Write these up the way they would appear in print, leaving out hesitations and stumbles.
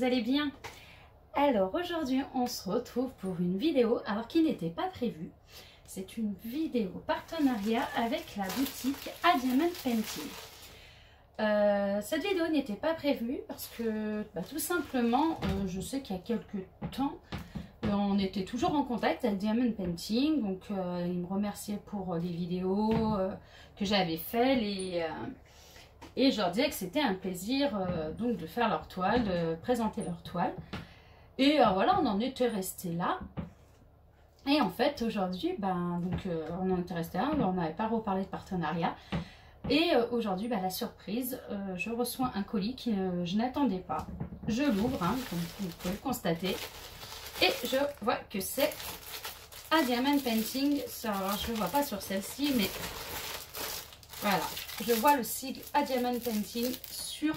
vous allez bien? Alors aujourd'hui on se retrouve pour une vidéo alors qui n'était pas prévue. C'est une vidéo partenariat avec la boutique A Diamond Painting. Cette vidéo n'était pas prévue parce que tout simplement je sais qu'il y a quelques temps on était toujours en contact avec Diamond Painting, donc ils me remerciaient pour les vidéos que j'avais faites et je leur disais que c'était un plaisir donc de faire leur toile, de présenter leur toile. Et voilà, on en était resté là. Et en fait aujourd'hui, on en était resté là, on n'avait pas reparlé de partenariat. Et aujourd'hui, la surprise, je reçois un colis que je n'attendais pas. Je l'ouvre, comme vous pouvez le constater. Et je vois que c'est A Diamond Painting. Alors, je ne le vois pas sur celle-ci, mais voilà. Je vois le sigle A Diamond Painting sur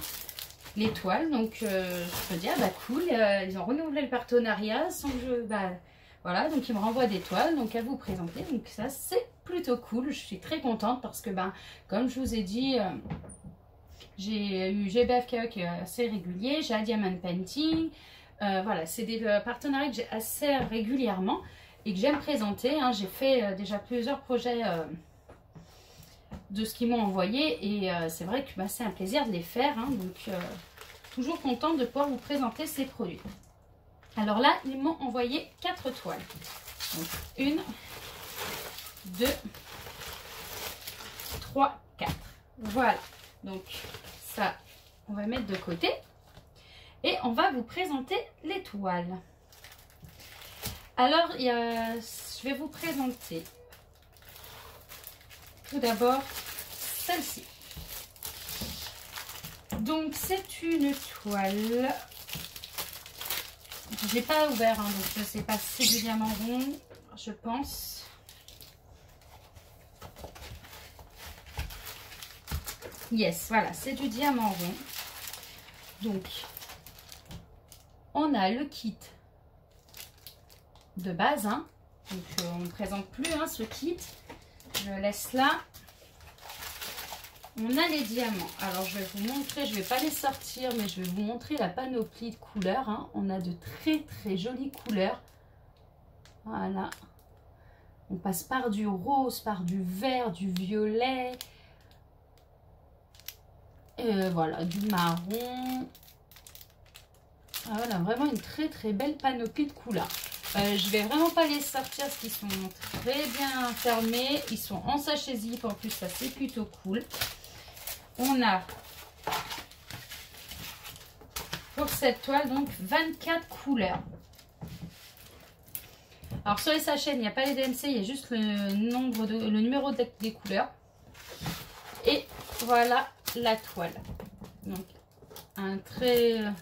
l'étoile. Donc, je me dis, cool, ils ont renouvelé le partenariat sans que je... voilà, donc ils me renvoient des toiles, donc à vous présenter. Donc ça, c'est plutôt cool. Je suis très contente parce que, comme je vous ai dit, j'ai eu GBFKE qui est assez régulier. J'ai A Diamond Painting. Voilà, c'est des partenariats que j'ai assez régulièrement et que j'aime présenter. J'ai fait déjà plusieurs projets de ce qu'ils m'ont envoyé et c'est vrai que c'est un plaisir de les faire. Donc, toujours contente de pouvoir vous présenter ces produits. Alors là, ils m'ont envoyé 4 toiles. Donc, 1, 2, 3, 4. Voilà. Donc, ça, on va mettre de côté. Et on va vous présenter les toiles. Alors, je vais vous présenter tout d'abord celle-ci. Donc, c'est une toile. Je n'ai pas ouvert, donc je ne sais pas si c'est du diamant rond, je pense. Yes, voilà, c'est du diamant rond. Donc, on a le kit de base. Donc, on ne présente plus ce kit. Je le laisse là. On a les diamants. Alors, je vais vous montrer. Je ne vais pas les sortir, mais je vais vous montrer la panoplie de couleurs. On a de très, très jolies couleurs. Voilà. On passe par du rose, par du vert, du violet. Voilà, du marron. Voilà, vraiment une très très belle panoplie de couleurs. Je vais vraiment pas les sortir parce qu'ils sont très bien fermés. Ils sont en sachet zip en plus, ça c'est plutôt cool. On a pour cette toile donc 24 couleurs. Alors sur les sachets, il n'y a pas les DMC, il y a juste le numéro des couleurs. Et voilà la toile. Donc un très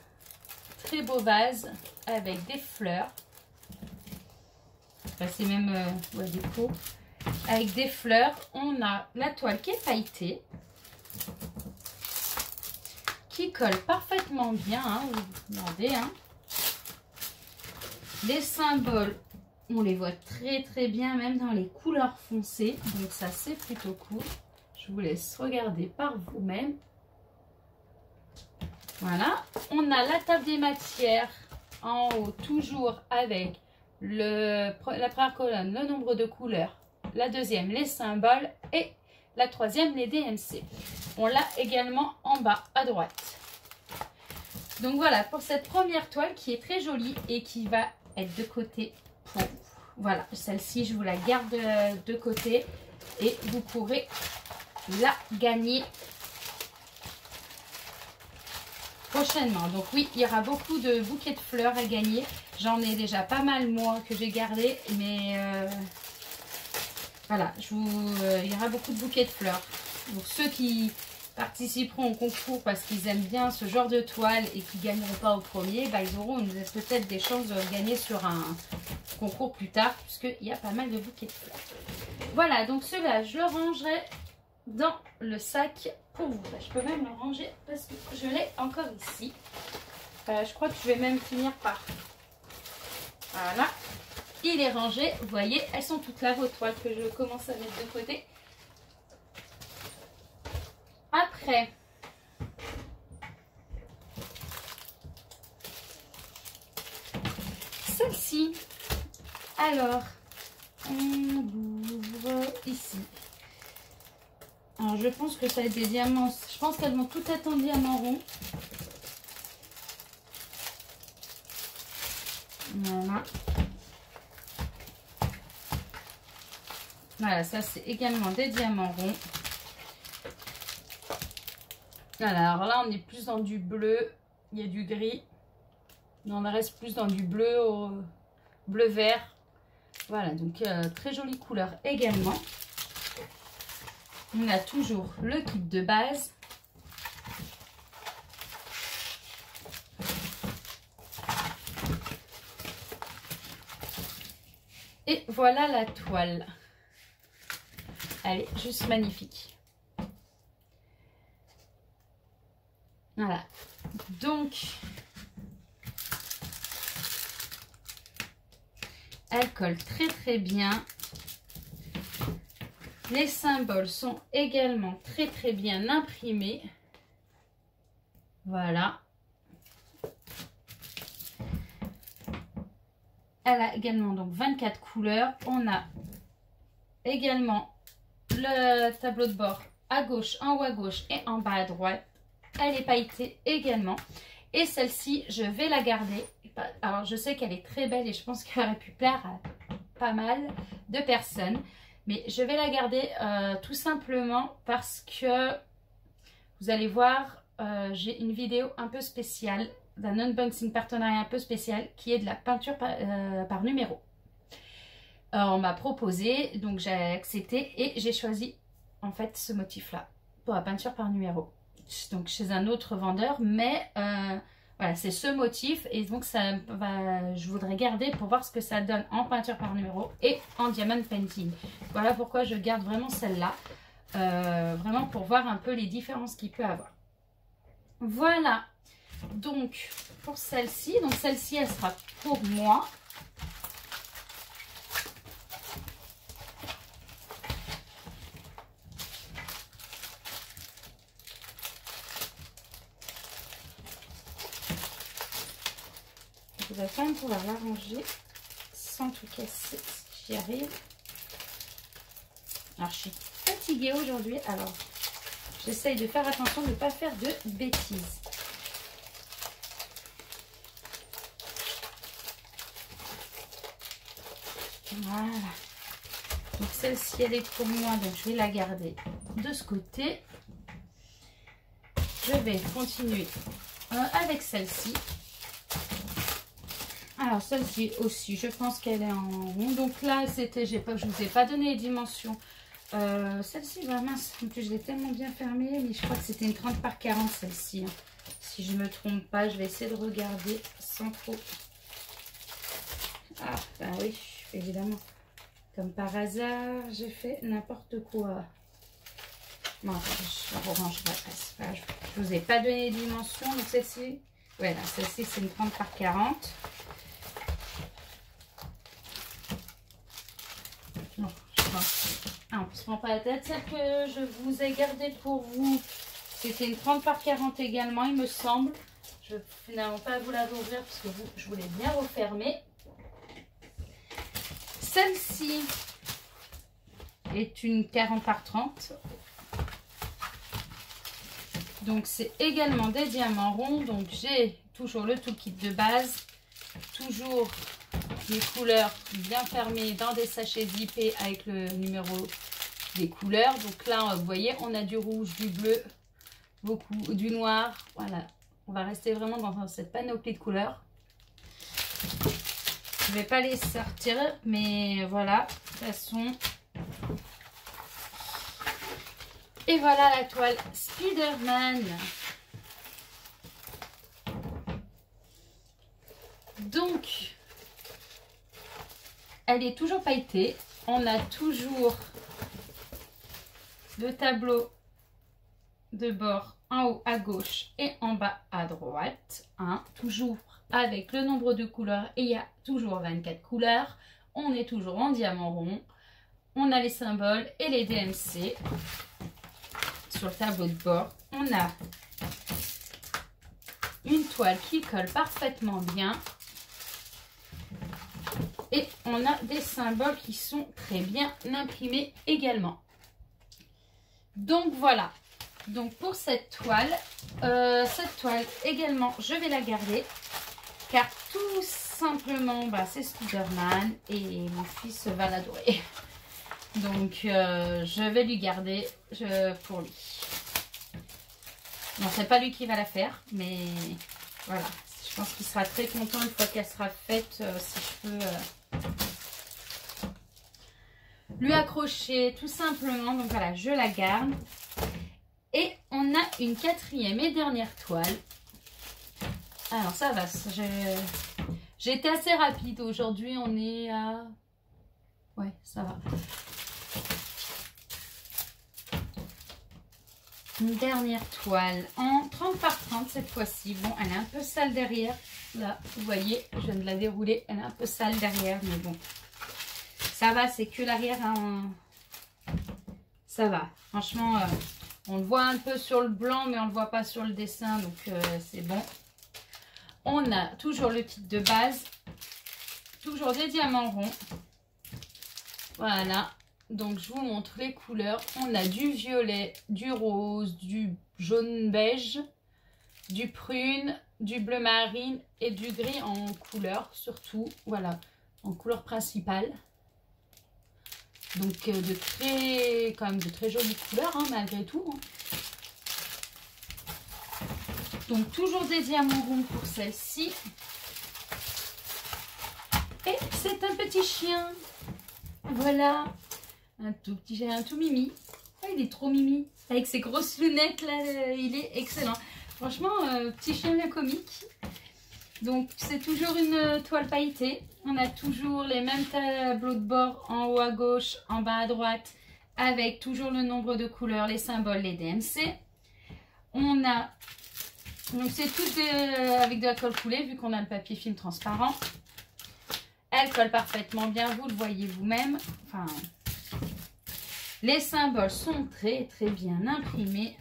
beau vase avec des fleurs. C'est même des pots avec des fleurs. On a la toile qui est pailletée, qui colle parfaitement bien. Vous regardez. Les symboles, on les voit très très bien, même dans les couleurs foncées. Donc ça c'est plutôt cool. Je vous laisse regarder par vous-même. Voilà, on a la table des matières en haut, toujours avec la première colonne, le nombre de couleurs, la deuxième, les symboles et la troisième, les DMC. On l'a également en bas à droite. Donc voilà, pour cette première toile qui est très jolie et qui va être de côté pour vous. Voilà, celle-ci, je vous la garde de côté et vous pourrez la gagner prochainement. Donc oui, il y aura beaucoup de bouquets de fleurs à gagner. J'en ai déjà pas mal moi que j'ai gardé, mais voilà, il y aura beaucoup de bouquets de fleurs. Donc ceux qui participeront au concours parce qu'ils aiment bien ce genre de toile et qui ne gagneront pas au premier, ils auront peut-être des chances de gagner sur un concours plus tard, puisqu'il y a pas mal de bouquets de fleurs. Voilà, donc ceux-là, je le rangerai dans le sac pour vous. Je peux même le ranger parce que je l'ai encore ici. Je crois que je vais même finir par... Voilà. Il est rangé. Vous voyez, elles sont toutes là, vos toiles que je commence à mettre de côté. Après, celle-ci. Alors, on ouvre ici. Alors, je pense que ça va être des diamants. Je pense qu'elles vont toutes être en diamant rond. Voilà. Voilà, ça c'est également des diamants ronds. Voilà, alors là on est plus dans du bleu. Il y a du gris. On reste plus dans du bleu au bleu vert. Voilà, donc très jolie couleur également. On a toujours le kit de base. Et voilà la toile. Elle est juste magnifique. Voilà. Donc, elle colle très très bien. Les symboles sont également très très bien imprimés. Voilà. Elle a également donc 24 couleurs. On a également le tableau de bord à gauche, en haut à gauche et en bas à droite. Elle est pailletée également. Et celle-ci, je vais la garder. Alors, je sais qu'elle est très belle et je pense qu'elle aurait pu plaire à pas mal de personnes. Mais je vais la garder tout simplement parce que vous allez voir, j'ai une vidéo un peu spéciale, d'un unboxing partenariat un peu spécial qui est de la peinture par numéro. On m'a proposé, donc j'ai accepté et j'ai choisi en fait ce motif-là pour la peinture par numéro. Donc chez un autre vendeur, mais voilà, c'est ce motif et donc ça va, je voudrais garder pour voir ce que ça donne en peinture par numéro et en diamond painting. Voilà pourquoi je garde vraiment celle-là, vraiment pour voir un peu les différences qu'il peut avoir. Voilà, donc pour celle-ci, donc celle-ci elle sera pour moi. Je vais quand même pouvoir l'arranger sans tout casser si j'y arrive. Alors je suis fatiguée aujourd'hui, alors j'essaye de faire attention de ne pas faire de bêtises. Voilà. Donc celle-ci elle est pour moi, donc je vais la garder de ce côté. Je vais continuer avec celle-ci. Alors celle-ci aussi, je pense qu'elle est en rond. Donc là, c'était, je ne vous ai pas donné les dimensions. Celle-ci, bah mince, en plus je l'ai tellement bien fermée, mais je crois que c'était une 30 par 40 celle-ci. Hein. Si je ne me trompe pas, je vais essayer de regarder sans trop. Ah, bah oui, évidemment. Comme par hasard, j'ai fait n'importe quoi. Non, je rangerai après. Je ne vous ai pas donné les dimensions. Donc celle-ci, voilà, celle-ci c'est une 30 par 40. Non, on ne se prend pas la tête. Celle que je vous ai gardée pour vous, c'était une 30 par 40 également, il me semble. Je ne vais finalement pas vous la rouvrir parce que je voulais bien refermer. Celle-ci est une 40 par 30. Donc c'est également des diamants ronds. Donc j'ai toujours le tout kit de base. Toujours les couleurs bien fermées dans des sachets zippés avec le numéro des couleurs. Donc là vous voyez on a du rouge, du bleu, beaucoup du noir. Voilà, on va rester vraiment dans cette panoplie de couleurs. Je ne vais pas les sortir, mais voilà, de toute façon. Et voilà la toile Spider-Man. Donc, elle est toujours pailletée. On a toujours le tableau de bord en haut à gauche et en bas à droite. Hein, toujours avec le nombre de couleurs et il y a toujours 24 couleurs. On est toujours en diamant rond. On a les symboles et les DMC. Sur le tableau de bord, on a une toile qui colle parfaitement bien. on a des symboles qui sont très bien imprimés également. Donc voilà. Donc pour cette toile également, je vais la garder. Car tout simplement, bah, c'est Spider-Man et mon fils va l'adorer. Donc je vais lui garder pour lui. Non, c'est pas lui qui va la faire, mais voilà. Je pense qu'il sera très content une fois qu'elle sera faite, si je peux lui accrocher tout simplement. Donc voilà, je la garde. Et on a une quatrième et dernière toile. Alors ça va, j'ai été assez rapide aujourd'hui, on est à... Ouais, ça va. Une dernière toile en 30 par 30 cette fois-ci. Bon, elle est un peu sale derrière. Là, vous voyez, je viens de la dérouler. Elle est un peu sale derrière, mais bon. Ça va, c'est que l'arrière. Hein. Ça va. Franchement, on le voit un peu sur le blanc, mais on ne le voit pas sur le dessin. Donc, c'est bon. On a toujours le kit de base. Toujours des diamants ronds. Voilà. Donc, je vous montre les couleurs. On a du violet, du rose, du jaune beige, du prune, du bleu marine et du gris en couleur, surtout. Voilà, en couleur principale. Donc, quand même de très jolies couleurs, hein, malgré tout. Hein. Donc, toujours des diamants ronds pour celle-ci. Et c'est un petit chien. Voilà. J'ai un tout mimi. Oh, il est trop mimi. Avec ses grosses lunettes là, il est excellent. Franchement, petit chien bien comique. Donc c'est toujours une toile pailletée. On a toujours les mêmes tableaux de bord en haut à gauche, en bas à droite, avec toujours le nombre de couleurs, les symboles, les DMC. On a, donc c'est tout avec de la colle coulée vu qu'on a le papier film transparent. Elle colle parfaitement bien, vous le voyez vous-même. Enfin, les symboles sont très bien imprimés.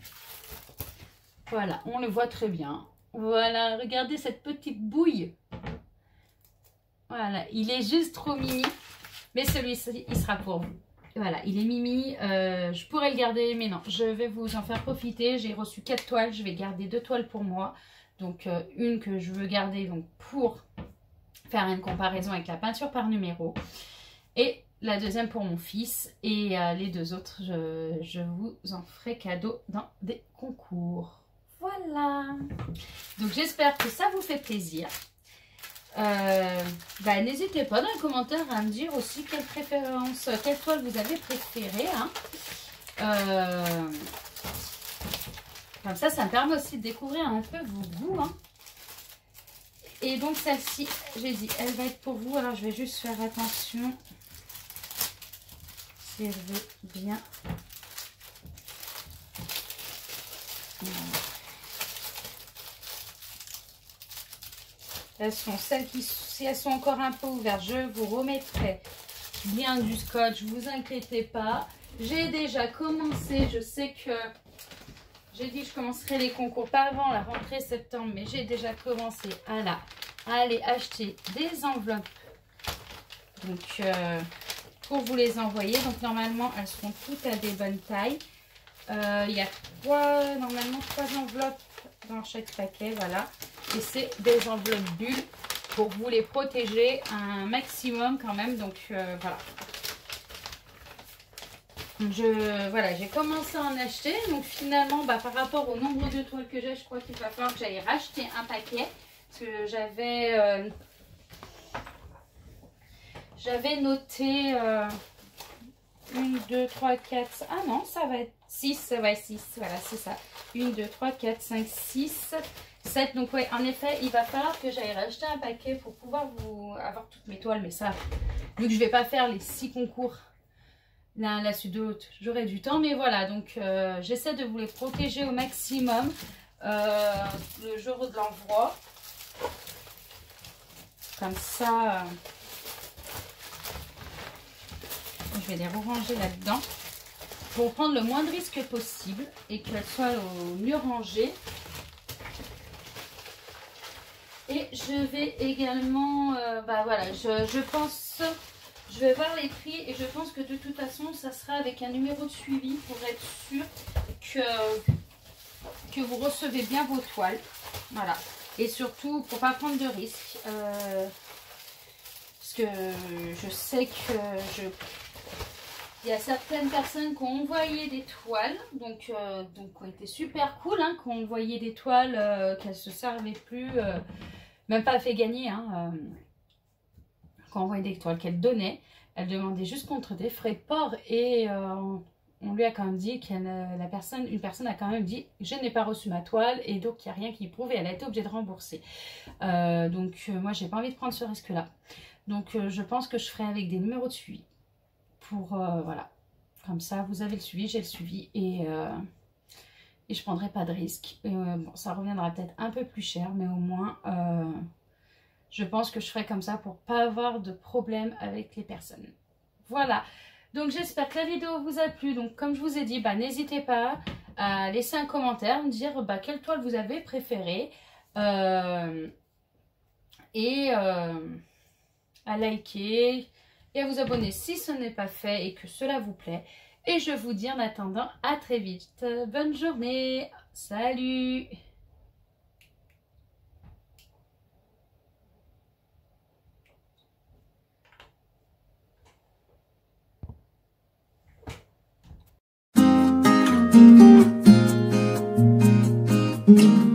Voilà, on le voit très bien. Voilà, regardez cette petite bouille. Voilà, il est juste trop mimi. Mais celui-ci, il sera pour vous. Voilà, il est mimi. Je pourrais le garder, mais non, je vais vous en faire profiter. J'ai reçu 4 toiles, je vais garder 2 toiles pour moi. Donc, une que je veux garder donc, pour faire une comparaison avec la peinture par numéro. Et la deuxième pour mon fils. Et les 2 autres, je vous en ferai cadeau dans des concours. Voilà. Donc j'espère que ça vous fait plaisir. N'hésitez pas dans les commentaires à me dire aussi quelle préférence, quelle toile vous avez préférée. Hein. Comme ça me permet aussi de découvrir un peu vos goûts. Hein. Et donc celle-ci, j'ai dit, elle va être pour vous. Alors je vais juste faire attention. Si elle veut bien. Voilà. Elles sont celles qui, si elles sont encore un peu ouvertes, je vous remettrai bien du scotch. Ne vous inquiétez pas. J'ai déjà commencé. Je sais que j'ai dit que je commencerai les concours pas avant la rentrée septembre, mais j'ai déjà commencé à aller acheter des enveloppes. Donc, pour vous les envoyer. Donc, normalement, elles seront toutes à des bonnes tailles. Il y a normalement 3 enveloppes dans chaque paquet. Voilà. Et c'est des enveloppes bulles pour vous les protéger un maximum quand même. Donc voilà. Voilà, j'ai commencé à en acheter. Donc finalement, par rapport au nombre de toiles que j'ai, je crois qu'il va falloir que j'aille racheter un paquet. Parce que j'avais noté 1, 2, 3, 4. Ah non, ça va être 6. Ouais, 6. Voilà, c'est ça. 1, 2, 3, 4, 5, 6. 7, donc ouais, en effet, il va falloir que j'aille racheter un paquet pour pouvoir vous avoir toutes mes toiles. Mais ça, vu que je ne vais pas faire les 6 concours l'un à la suite de l'autre, j'aurai du temps. Mais voilà, donc j'essaie de vous les protéger au maximum le jour de l'envoi. Comme ça, je vais les ranger là-dedans pour prendre le moins de risques possible et qu'elles soient au mieux rangées. Et je vais également, voilà, je pense, je vais voir les prix et je pense que de toute façon, ça sera avec un numéro de suivi pour être sûr que vous recevez bien vos toiles. Voilà. Et surtout, pour pas prendre de risques. Parce que je sais que il y a certaines personnes qui ont envoyé des toiles, donc qui ont été super cool, hein, qui ont envoyé des toiles qu'elles ne se servaient plus, même pas fait gagner, hein, qui ont envoyé des toiles qu'elles donnaient. Elle demandait juste contre des frais de port et on lui a quand même dit une personne a quand même dit je n'ai pas reçu ma toile et donc il n'y a rien qui prouve et elle a été obligée de rembourser. Moi j'ai pas envie de prendre ce risque là. Donc je pense que je ferai avec des numéros de suivi. Pour voilà. Comme ça vous avez le suivi, j'ai le suivi et je prendrai pas de risque. Bon, ça reviendra peut-être un peu plus cher, mais au moins je pense que je ferai comme ça pour pas avoir de problème avec les personnes. Voilà. Donc j'espère que la vidéo vous a plu. Donc comme je vous ai dit, n'hésitez pas à laisser un commentaire, me dire quelle toile vous avez préférée. À liker et à vous abonner si ce n'est pas fait et que cela vous plaît. Et je vous dis en attendant à très vite. Bonne journée. Salut. Thank you.